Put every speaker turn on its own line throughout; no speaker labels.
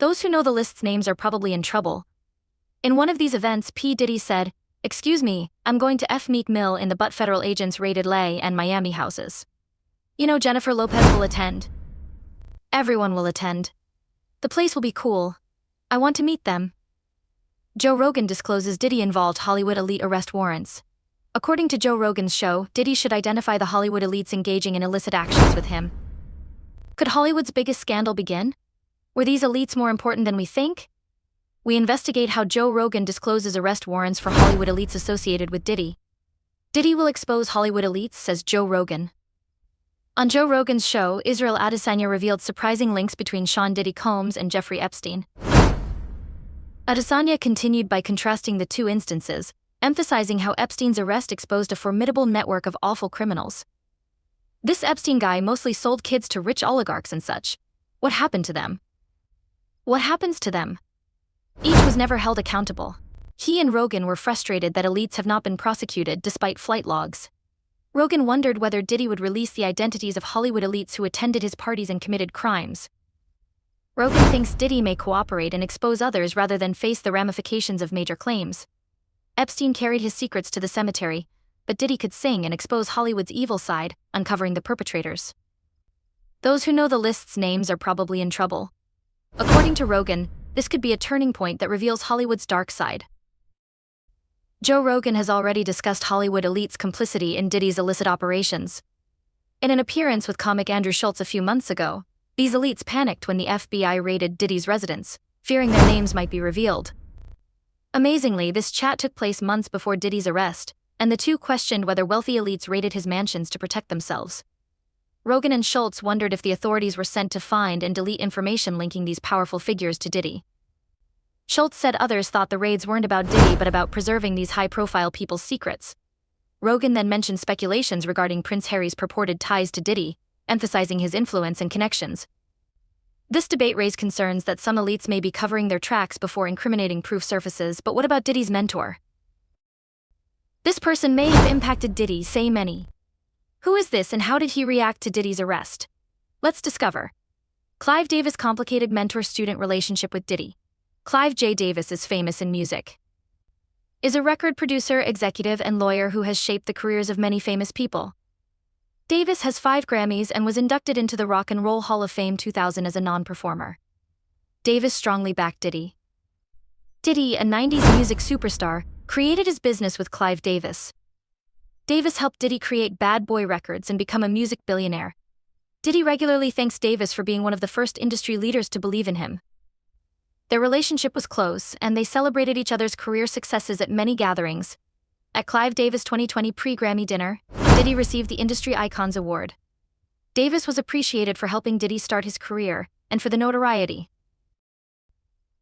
Those who know the list's names are probably in trouble. In one of these events, P. Diddy said, "Excuse me, I'm going to F Meek Mill in the but federal agents raided LA and Miami houses. You know Jennifer Lopez will attend. Everyone will attend. The place will be cool. I want to meet them." Joe Rogan discloses Diddy-involved Hollywood elite arrest warrants. According to Joe Rogan's show, Diddy should identify the Hollywood elites engaging in illicit actions with him. Could Hollywood's biggest scandal begin? Were these elites more important than we think? We investigate how Joe Rogan discloses arrest warrants for Hollywood elites associated with Diddy. Diddy will expose Hollywood elites, says Joe Rogan. On Joe Rogan's show, Israel Adesanya revealed surprising links between Sean Diddy Combs and Jeffrey Epstein. Adesanya continued by contrasting the two instances, emphasizing how Epstein's arrest exposed a formidable network of awful criminals. This Epstein guy mostly sold kids to rich oligarchs and such. What happened to them? What happens to them? Each was never held accountable. He and Rogan were frustrated that elites have not been prosecuted despite flight logs. Rogan wondered whether Diddy would release the identities of Hollywood elites who attended his parties and committed crimes. Rogan thinks Diddy may cooperate and expose others rather than face the ramifications of major claims. Epstein carried his secrets to the cemetery, but Diddy could sing and expose Hollywood's evil side, uncovering the perpetrators. Those who know the list's names are probably in trouble. According to Rogan, this could be a turning point that reveals Hollywood's dark side. Joe Rogan has already discussed Hollywood elites' complicity in Diddy's illicit operations. In an appearance with comic Andrew Schulz a few months ago, these elites panicked when the FBI raided Diddy's residence, fearing their names might be revealed. Amazingly, this chat took place months before Diddy's arrest, and the two questioned whether wealthy elites raided his mansions to protect themselves. Rogan and Schulz wondered if the authorities were sent to find and delete information linking these powerful figures to Diddy. Schulz said others thought the raids weren't about Diddy but about preserving these high-profile people's secrets. Rogan then mentioned speculations regarding Prince Harry's purported ties to Diddy, emphasizing his influence and connections. This debate raised concerns that some elites may be covering their tracks before incriminating proof surfaces, but what about Diddy's mentor? This person may have impacted Diddy, say many. Who is this and how did he react to Diddy's arrest? Let's discover. Clive Davis' complicated mentor-student relationship with Diddy. Clive J. Davis is famous in music. Is a record producer, executive, and lawyer who has shaped the careers of many famous people. Davis has 5 Grammys and was inducted into the Rock and Roll Hall of Fame 2000 as a non-performer. Davis strongly backed Diddy. Diddy, a 90s music superstar, created his business with Clive Davis. Davis helped Diddy create Bad Boy Records and become a music billionaire. Diddy regularly thanks Davis for being one of the first industry leaders to believe in him. Their relationship was close, and they celebrated each other's career successes at many gatherings. At Clive Davis' 2020 pre-Grammy dinner, Diddy received the Industry Icons Award. Davis was appreciated for helping Diddy start his career, and for the notoriety.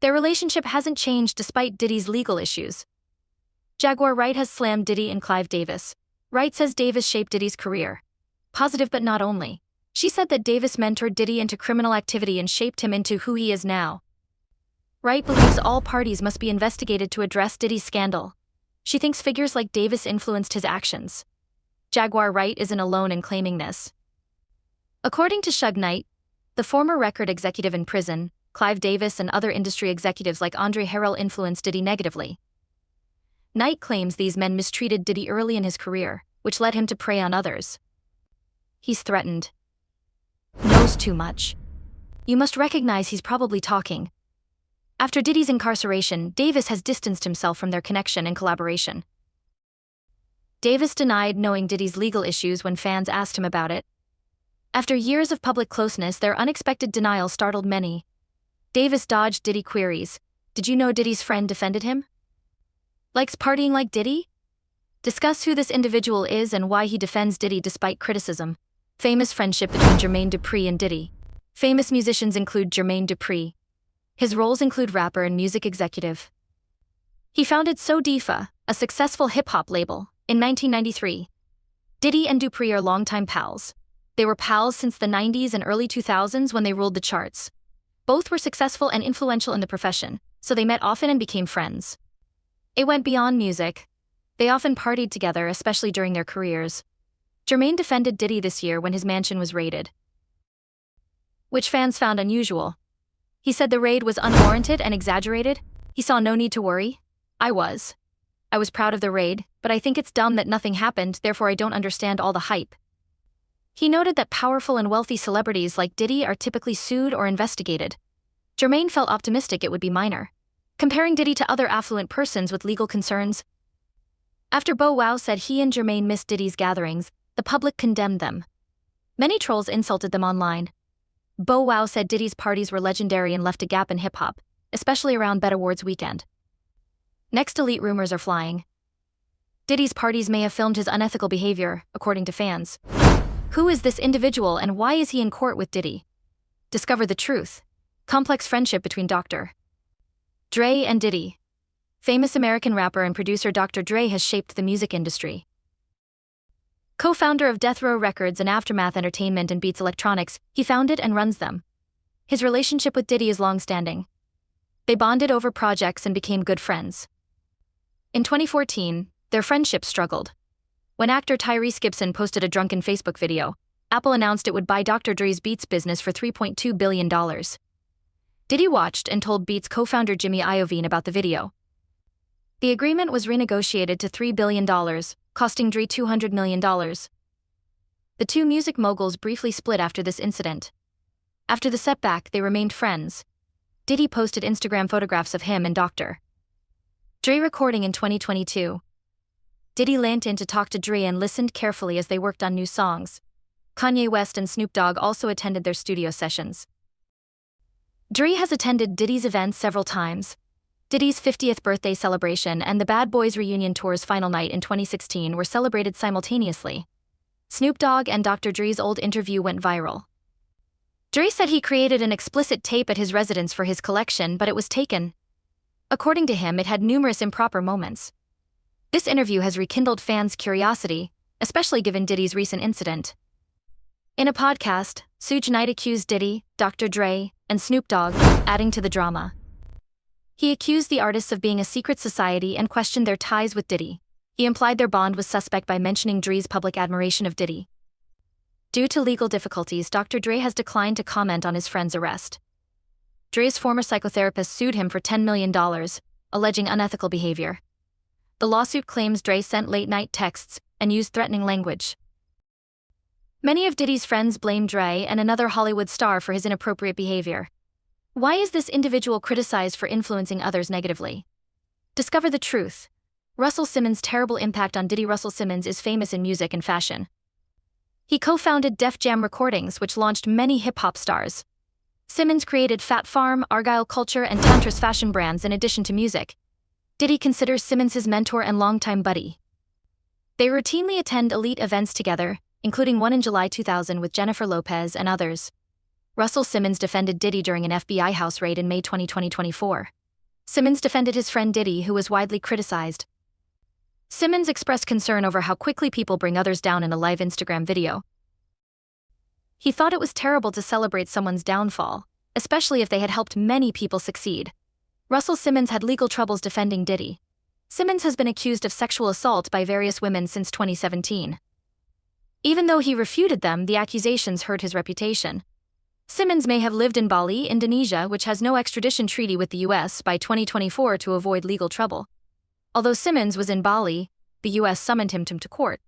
Their relationship hasn't changed despite Diddy's legal issues. Jaguar Wright has slammed Diddy and Clive Davis. Wright says Davis shaped Diddy's career. Positive but not only. She said that Davis mentored Diddy into criminal activity and shaped him into who he is now. Wright believes all parties must be investigated to address Diddy's scandal. She thinks figures like Davis influenced his actions. Jaguar Wright isn't alone in claiming this. According to Suge Knight, the former record executive in prison, Clive Davis and other industry executives like Andre Harrell influenced Diddy negatively. Knight claims these men mistreated Diddy early in his career, which led him to prey on others. He's threatened. Knows too much. You must recognize he's probably talking. After Diddy's incarceration, Davis has distanced himself from their connection and collaboration. Davis denied knowing Diddy's legal issues when fans asked him about it. After years of public closeness, their unexpected denial startled many. Davis dodged Diddy queries. Did you know Diddy's friend defended him? Likes partying like Diddy? Discuss who this individual is and why he defends Diddy despite criticism. Famous friendship between Jermaine Dupri and Diddy. Famous musicians include Jermaine Dupri. His roles include rapper and music executive. He founded So Defa, a successful hip-hop label, in 1993. Diddy and Dupri are longtime pals. They were pals since the 90s and early 2000s when they ruled the charts. Both were successful and influential in the profession, so they met often and became friends. It went beyond music. They often partied together, especially during their careers. Jermaine defended Diddy this year when his mansion was raided, which fans found unusual. He said the raid was unwarranted and exaggerated. He saw no need to worry. I was proud of the raid, but I think it's dumb that nothing happened, therefore I don't understand all the hype. He noted that powerful and wealthy celebrities like Diddy are typically sued or investigated. Jermaine felt optimistic it would be minor, comparing Diddy to other affluent persons with legal concerns. After Bow Wow said he and Jermaine missed Diddy's gatherings, the public condemned them. Many trolls insulted them online. Bow Wow said Diddy's parties were legendary and left a gap in hip-hop, especially around BET Awards weekend. Next, elite rumors are flying. Diddy's parties may have filmed his unethical behavior, according to fans. Who is this individual and why is he in court with Diddy? Discover the truth. Complex friendship between Dr. Dre and Diddy. Famous American rapper and producer Dr. Dre has shaped the music industry. Co-founder of Death Row Records and Aftermath Entertainment and Beats Electronics, he founded and runs them. His relationship with Diddy is long-standing. They bonded over projects and became good friends. In 2014, their friendship struggled. When actor Tyrese Gibson posted a drunken Facebook video, Apple announced it would buy Dr. Dre's Beats business for $3.2 billion. Diddy watched and told Beats co-founder Jimmy Iovine about the video. The agreement was renegotiated to $3 billion, costing Dre $200 million. The two music moguls briefly split after this incident. After the setback, they remained friends. Diddy posted Instagram photographs of him and Dr. Dre recording in 2022. Diddy leant in to talk to Dre and listened carefully as they worked on new songs. Kanye West and Snoop Dogg also attended their studio sessions. Dre has attended Diddy's events several times. Diddy's 50th birthday celebration and the Bad Boys reunion tour's final night in 2016 were celebrated simultaneously. Snoop Dogg and Dr. Dre's old interview went viral. Dre said he created an explicit tape at his residence for his collection, but it was taken. According to him, it had numerous improper moments. This interview has rekindled fans' curiosity, especially given Diddy's recent incident. In a podcast, Suge Knight accused Diddy, Dr. Dre, and Snoop Dogg, adding to the drama. He accused the artists of being a secret society and questioned their ties with Diddy. He implied their bond was suspect by mentioning Dre's public admiration of Diddy. Due to legal difficulties, Dr. Dre has declined to comment on his friend's arrest. Dre's former psychotherapist sued him for $10 million, alleging unethical behavior. The lawsuit claims Dre sent late-night texts and used threatening language. Many of Diddy's friends blame Dre and another Hollywood star for his inappropriate behavior. Why is this individual criticized for influencing others negatively? Discover the truth. Russell Simmons' terrible impact on Diddy. Russell Simmons is famous in music and fashion. He co-founded Def Jam Recordings, which launched many hip-hop stars. Simmons created Fat Farm, Argyle Culture, and Tantras fashion brands in addition to music. Diddy considers Simmons his mentor and longtime buddy. They routinely attend elite events together, including one in July 2000 with Jennifer Lopez and others. Russell Simmons defended Diddy during an FBI house raid in May 2024. Simmons defended his friend Diddy, who was widely criticized. Simmons expressed concern over how quickly people bring others down in a live Instagram video. He thought it was terrible to celebrate someone's downfall, especially if they had helped many people succeed. Russell Simmons had legal troubles defending Diddy. Simmons has been accused of sexual assault by various women since 2017. Even though he refuted them, the accusations hurt his reputation. Simmons may have lived in Bali, Indonesia, which has no extradition treaty with the US, by 2024 to avoid legal trouble. Although Simmons was in Bali, the US summoned him to court.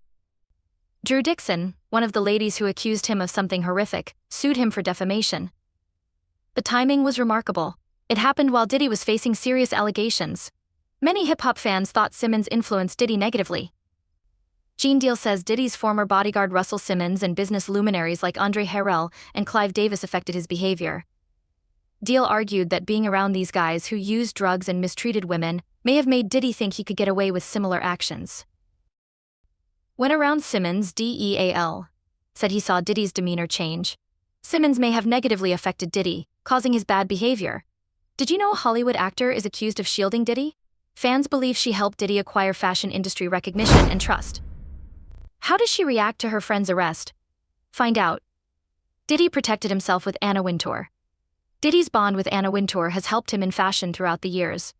Drew Dixon, one of the ladies who accused him of something horrific, sued him for defamation. The timing was remarkable. It happened while Diddy was facing serious allegations. Many hip-hop fans thought Simmons influenced Diddy negatively. Gene Deal says Diddy's former bodyguard Russell Simmons and business luminaries like Andre Harrell and Clive Davis affected his behavior. Deal argued that being around these guys who used drugs and mistreated women may have made Diddy think he could get away with similar actions. When around Simmons, Deal said he saw Diddy's demeanor change. Simmons may have negatively affected Diddy, causing his bad behavior. Did you know a Hollywood actor is accused of shielding Diddy? Fans believe she helped Diddy acquire fashion industry recognition and trust. How does she react to her friend's arrest? Find out. Diddy protected himself with Anna Wintour. Diddy's bond with Anna Wintour has helped him in fashion throughout the years.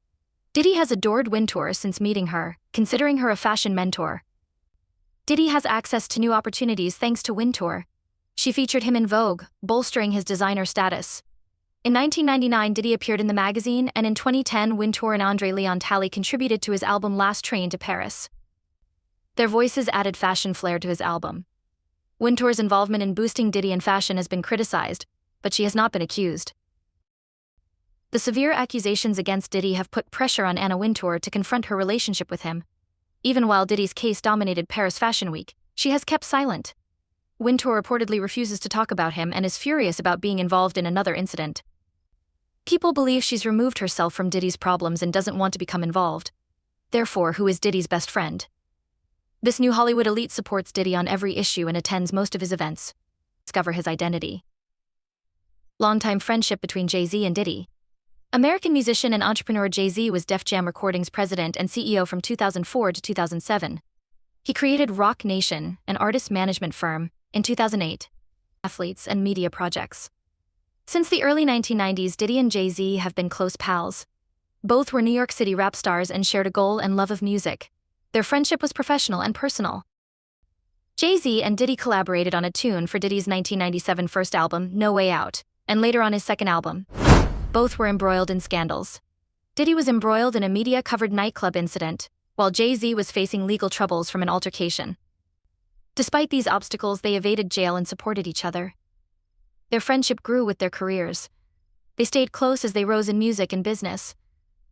Diddy has adored Wintour since meeting her, considering her a fashion mentor. Diddy has access to new opportunities thanks to Wintour. She featured him in Vogue, bolstering his designer status. In 1999, Diddy appeared in the magazine, and in 2010, Wintour and Andre Leon Talley contributed to his album Last Train to Paris. Their voices added fashion flair to his album. Wintour's involvement in boosting Diddy and fashion has been criticized, but she has not been accused. The severe accusations against Diddy have put pressure on Anna Wintour to confront her relationship with him. Even while Diddy's case dominated Paris Fashion Week, she has kept silent. Wintour reportedly refuses to talk about him and is furious about being involved in another incident. People believe she's removed herself from Diddy's problems and doesn't want to become involved. Therefore, who is Diddy's best friend? This new Hollywood elite supports Diddy on every issue and attends most of his events. Discover his identity. Longtime friendship between Jay-Z and Diddy. American musician and entrepreneur Jay-Z was Def Jam Recordings president and CEO from 2004 to 2007. He created Roc Nation, an artist management firm, in 2008. Athletes and media projects. Since the early 1990s, Diddy and Jay-Z have been close pals. Both were New York City rap stars and shared a goal and love of music. Their friendship was professional and personal. Jay-Z and Diddy collaborated on a tune for Diddy's 1997 first album, No Way Out, and later on his second album. Both were embroiled in scandals. Diddy was embroiled in a media-covered nightclub incident, while Jay-Z was facing legal troubles from an altercation. Despite these obstacles, they evaded jail and supported each other. Their friendship grew with their careers. They stayed close as they rose in music and business.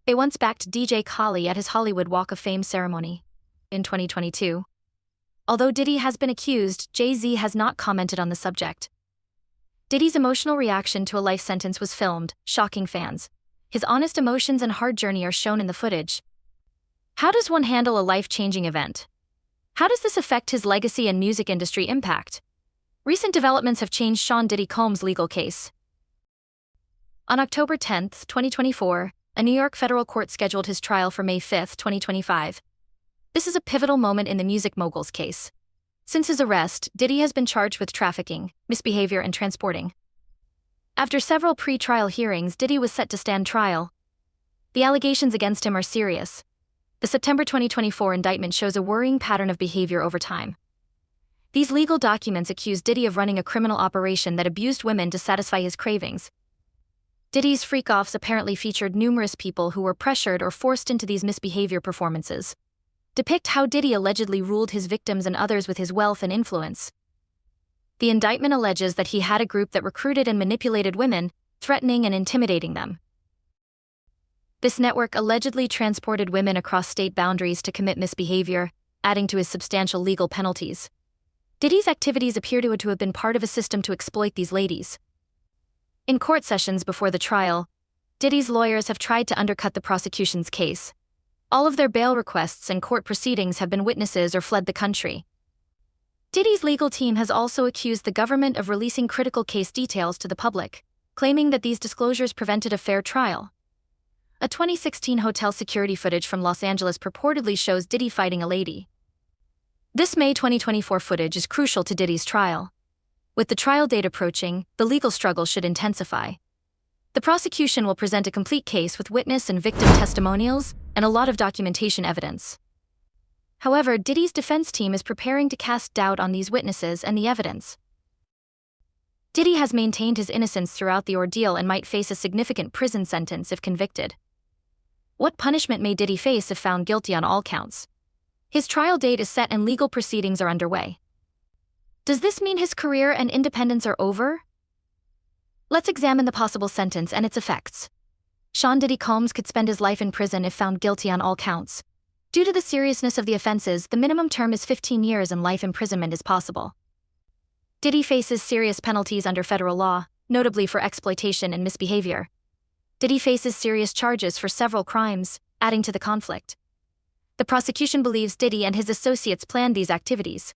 They once backed DJ Khaled at his Hollywood Walk of Fame ceremony. In 2022. Although Diddy has been accused, Jay-Z has not commented on the subject. Diddy's emotional reaction to a life sentence was filmed, shocking fans. His honest emotions and hard journey are shown in the footage. How does one handle a life-changing event? How does this affect his legacy and music industry impact? Recent developments have changed Sean Diddy Combs' legal case. On October 10, 2024, a New York federal court scheduled his trial for May 5, 2025. This is a pivotal moment in the music mogul's case. Since his arrest, Diddy has been charged with trafficking, misbehavior, and transporting. After several pre-trial hearings, Diddy was set to stand trial. The allegations against him are serious. The September 2024 indictment shows a worrying pattern of behavior over time. These legal documents accuse Diddy of running a criminal operation that abused women to satisfy his cravings. Diddy's freak-offs apparently featured numerous people who were pressured or forced into these misbehavior performances. Depict how Diddy allegedly ruled his victims and others with his wealth and influence. The indictment alleges that he had a group that recruited and manipulated women, threatening and intimidating them. This network allegedly transported women across state boundaries to commit misbehavior, adding to his substantial legal penalties. Diddy's activities appear to have been part of a system to exploit these ladies. In court sessions before the trial, Diddy's lawyers have tried to undercut the prosecution's case. All of their bail requests and court proceedings have been witnesses or fled the country. Diddy's legal team has also accused the government of releasing critical case details to the public, claiming that these disclosures prevented a fair trial. A 2016 hotel security footage from Los Angeles purportedly shows Diddy fighting a lady. This May 2024 footage is crucial to Diddy's trial. With the trial date approaching, the legal struggle should intensify. The prosecution will present a complete case with witness and victim testimonials and a lot of documentation evidence. However, Diddy's defense team is preparing to cast doubt on these witnesses and the evidence. Diddy has maintained his innocence throughout the ordeal and might face a significant prison sentence if convicted. What punishment may Diddy face if found guilty on all counts? His trial date is set and legal proceedings are underway. Does this mean his career and independence are over? Let's examine the possible sentence and its effects. Sean Diddy Combs could spend his life in prison if found guilty on all counts. Due to the seriousness of the offenses, the minimum term is 15 years and life imprisonment is possible. Diddy faces serious penalties under federal law, notably for exploitation and misbehavior. Diddy faces serious charges for several crimes, adding to the conflict. The prosecution believes Diddy and his associates planned these activities.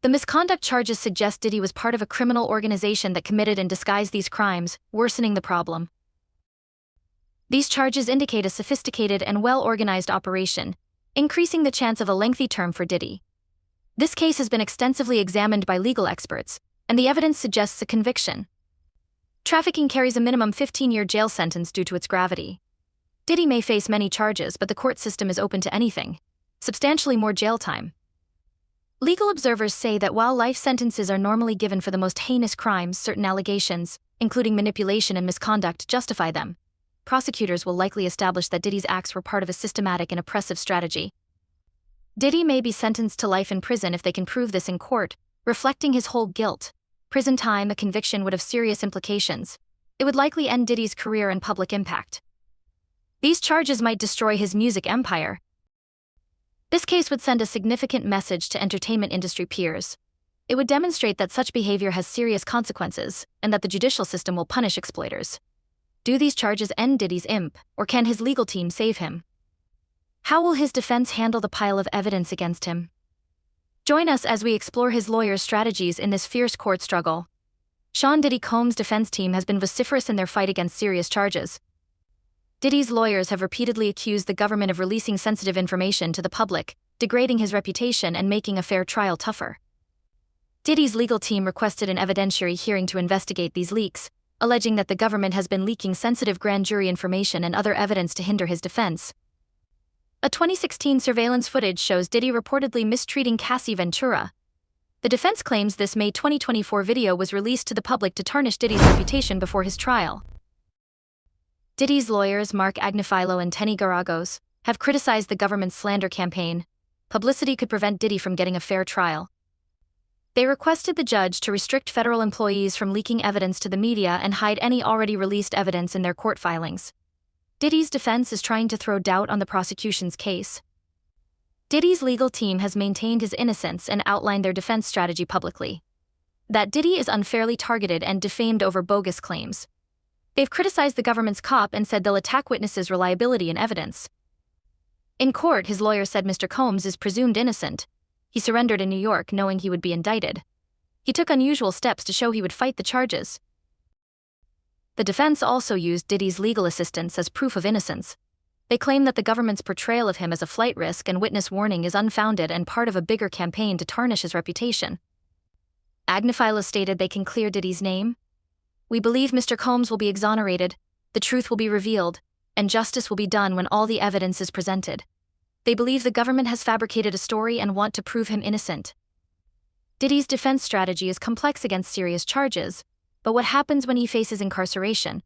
The misconduct charges suggest Diddy was part of a criminal organization that committed and disguised these crimes, worsening the problem. These charges indicate a sophisticated and well-organized operation, increasing the chance of a lengthy term for Diddy. This case has been extensively examined by legal experts, and the evidence suggests a conviction. Trafficking carries a minimum 15-year jail sentence due to its gravity. Diddy may face many charges, but the court system is open to anything. Substantially more jail time. Legal observers say that while life sentences are normally given for the most heinous crimes, certain allegations, including manipulation and misconduct, justify them. Prosecutors will likely establish that Diddy's acts were part of a systematic and oppressive strategy. Diddy may be sentenced to life in prison if they can prove this in court, reflecting his whole guilt. Prison time, a conviction would have serious implications. It would likely end Diddy's career and public impact. These charges might destroy his music empire. This case would send a significant message to entertainment industry peers. It would demonstrate that such behavior has serious consequences, and that the judicial system will punish exploiters. Do these charges end Diddy's imp, or can his legal team save him? How will his defense handle the pile of evidence against him? Join us as we explore his lawyer's strategies in this fierce court struggle. Sean Diddy Combs' defense team has been vociferous in their fight against serious charges. Diddy's lawyers have repeatedly accused the government of releasing sensitive information to the public, degrading his reputation and making a fair trial tougher. Diddy's legal team requested an evidentiary hearing to investigate these leaks, alleging that the government has been leaking sensitive grand jury information and other evidence to hinder his defense. A 2016 surveillance footage shows Diddy reportedly mistreating Cassie Ventura. The defense claims this May 2024 video was released to the public to tarnish Diddy's reputation before his trial. Diddy's lawyers, Mark Agnifilo and Tenny Garagos, have criticized the government's slander campaign. Publicity could prevent Diddy from getting a fair trial. They requested the judge to restrict federal employees from leaking evidence to the media and hide any already released evidence in their court filings. Diddy's defense is trying to throw doubt on the prosecution's case. Diddy's legal team has maintained his innocence and outlined their defense strategy publicly. That Diddy is unfairly targeted and defamed over bogus claims. They've criticized the government's cop and said they'll attack witnesses' reliability and evidence. In court, his lawyer said Mr. Combs is presumed innocent. He surrendered in New York knowing he would be indicted. He took unusual steps to show he would fight the charges. The defense also used Diddy's legal assistance as proof of innocence. They claim that the government's portrayal of him as a flight risk and witness warning is unfounded and part of a bigger campaign to tarnish his reputation. Agnifilo stated they can clear Diddy's name. We believe Mr. Combs will be exonerated, the truth will be revealed, and justice will be done when all the evidence is presented. They believe the government has fabricated a story and want to prove him innocent. Diddy's defense strategy is complex against serious charges, but what happens when he faces incarceration?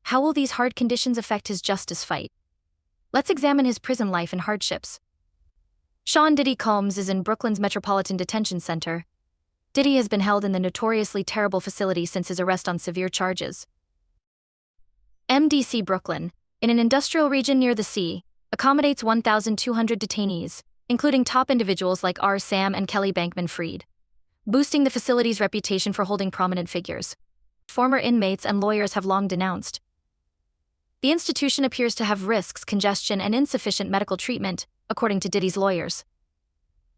How will these hard conditions affect his justice fight? Let's examine his prison life and hardships. Sean Diddy Combs is in Brooklyn's Metropolitan Detention Center. Diddy has been held in the notoriously terrible facility since his arrest on severe charges. MDC Brooklyn, in an industrial region near the sea, accommodates 1,200 detainees, including top individuals like R. Sam and Kelly Bankman-Fried, boosting the facility's reputation for holding prominent figures. Former inmates and lawyers have long denounced. The institution appears to have risks, congestion, and insufficient medical treatment, according to Diddy's lawyers.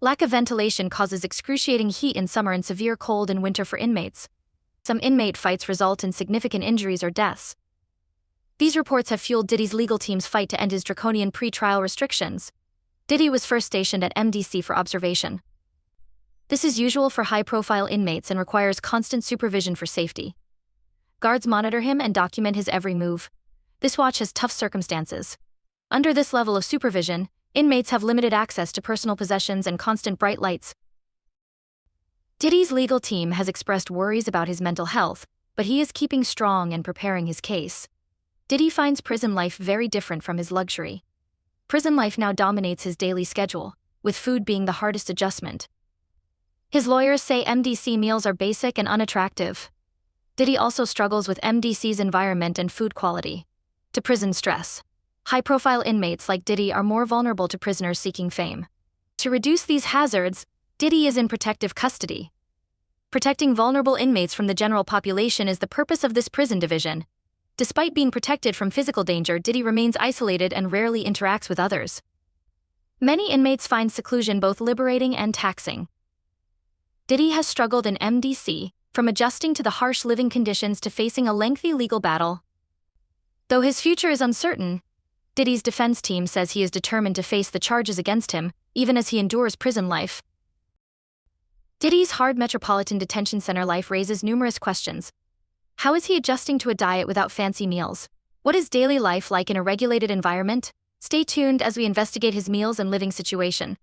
Lack of ventilation causes excruciating heat in summer and severe cold in winter for inmates. Some inmate fights result in significant injuries or deaths. These reports have fueled Diddy's legal team's fight to end his draconian pre-trial restrictions. Diddy was first stationed at MDC for observation. This is usual for high-profile inmates and requires constant supervision for safety. Guards monitor him and document his every move. This watch has tough circumstances. Under this level of supervision, inmates have limited access to personal possessions and constant bright lights. Diddy's legal team has expressed worries about his mental health, but he is keeping strong and preparing his case. Diddy finds prison life very different from his luxury. Prison life now dominates his daily schedule, with food being the hardest adjustment. His lawyers say MDC meals are basic and unattractive. Diddy also struggles with MDC's environment and food quality. To prison stress. High-profile inmates like Diddy are more vulnerable to prisoners seeking fame. To reduce these hazards, Diddy is in protective custody. Protecting vulnerable inmates from the general population is the purpose of this prison division. Despite being protected from physical danger, Diddy remains isolated and rarely interacts with others. Many inmates find seclusion both liberating and taxing. Diddy has struggled in MDC, from adjusting to the harsh living conditions to facing a lengthy legal battle. Though his future is uncertain, Diddy's defense team says he is determined to face the charges against him, even as he endures prison life. Diddy's hard Metropolitan Detention Center life raises numerous questions. How is he adjusting to a diet without fancy meals? What is daily life like in a regulated environment? Stay tuned as we investigate his meals and living situation.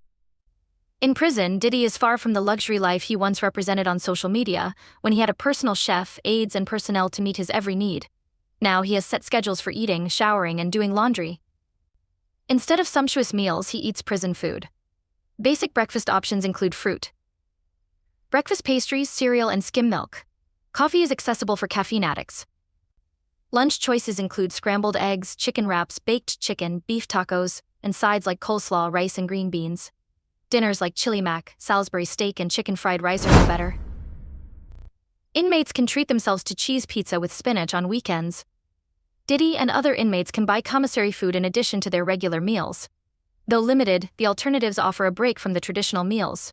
In prison, Diddy is far from the luxury life he once represented on social media, when he had a personal chef, aides, and personnel to meet his every need. Now he has set schedules for eating, showering, and doing laundry. Instead of sumptuous meals, he eats prison food. Basic breakfast options include fruit, breakfast pastries, cereal, and skim milk. Coffee is accessible for caffeine addicts. Lunch choices include scrambled eggs, chicken wraps, baked chicken, beef tacos, and sides like coleslaw, rice, and green beans. Dinners like chili mac, Salisbury steak, and chicken fried rice are no better. Inmates can treat themselves to cheese pizza with spinach on weekends. Diddy and other inmates can buy commissary food in addition to their regular meals. Though limited, the alternatives offer a break from the traditional meals.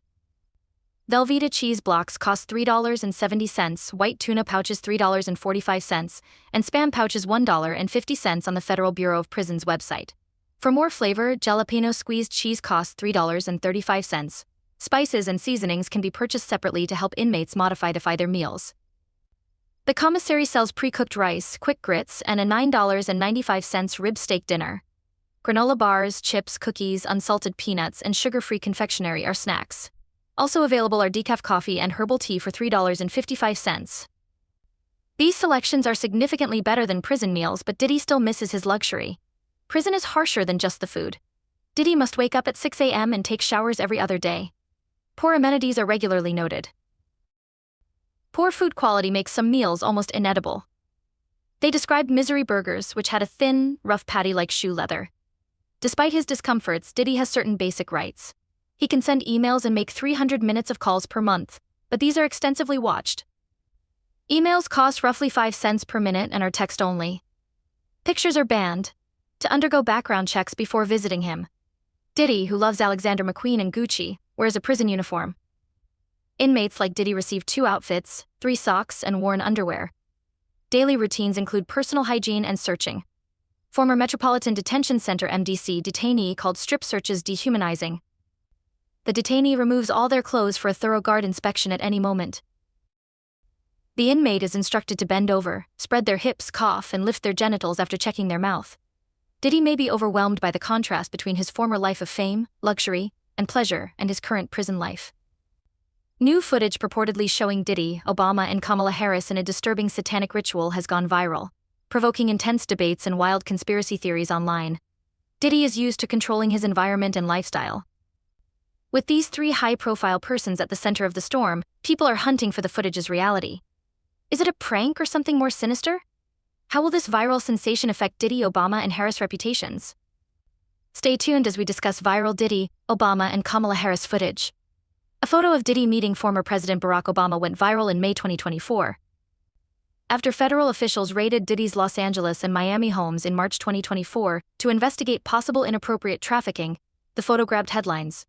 Velveeta cheese blocks cost $3.70, white tuna pouches $3.45, and Spam pouches $1.50 on the Federal Bureau of Prisons website. For more flavor, jalapeno squeezed cheese costs $3.35. Spices and seasonings can be purchased separately to help inmates modify their meals. The commissary sells pre-cooked rice, quick grits, and a $9.95 rib steak dinner. Granola bars, chips, cookies, unsalted peanuts, and sugar-free confectionery are snacks. Also available are decaf coffee and herbal tea for $3.55. These selections are significantly better than prison meals, but Diddy still misses his luxury. Prison is harsher than just the food. Diddy must wake up at 6 a.m. and take showers every other day. Poor amenities are regularly noted. Poor food quality makes some meals almost inedible. They described misery burgers, which had a thin, rough patty like shoe leather. Despite his discomforts, Diddy has certain basic rights. He can send emails and make 300 minutes of calls per month, but these are extensively watched. Emails cost roughly 5 cents per minute and are text only. Pictures are banned. To undergo background checks before visiting him. Diddy, who loves Alexander McQueen and Gucci, wears a prison uniform. Inmates like Diddy receive 2 outfits, 3 socks, and worn underwear. Daily routines include personal hygiene and searching. Former Metropolitan Detention Center MDC detainee called strip searches dehumanizing. The detainee removes all their clothes for a thorough guard inspection at any moment. The inmate is instructed to bend over, spread their hips, cough, and lift their genitals after checking their mouth. Diddy may be overwhelmed by the contrast between his former life of fame, luxury, and pleasure and his current prison life. New footage purportedly showing Diddy, Obama, and Kamala Harris in a disturbing satanic ritual has gone viral, provoking intense debates and wild conspiracy theories online. Diddy is used to controlling his environment and lifestyle. With these 3 high-profile persons at the center of the storm, people are hunting for the footage's reality. Is it a prank or something more sinister? How will this viral sensation affect Diddy, Obama, and Harris reputations? Stay tuned as we discuss viral Diddy, Obama, and Kamala Harris footage. A photo of Diddy meeting former President Barack Obama went viral in May 2024. After federal officials raided Diddy's Los Angeles and Miami homes in March 2024 to investigate possible inappropriate trafficking, the photo grabbed headlines.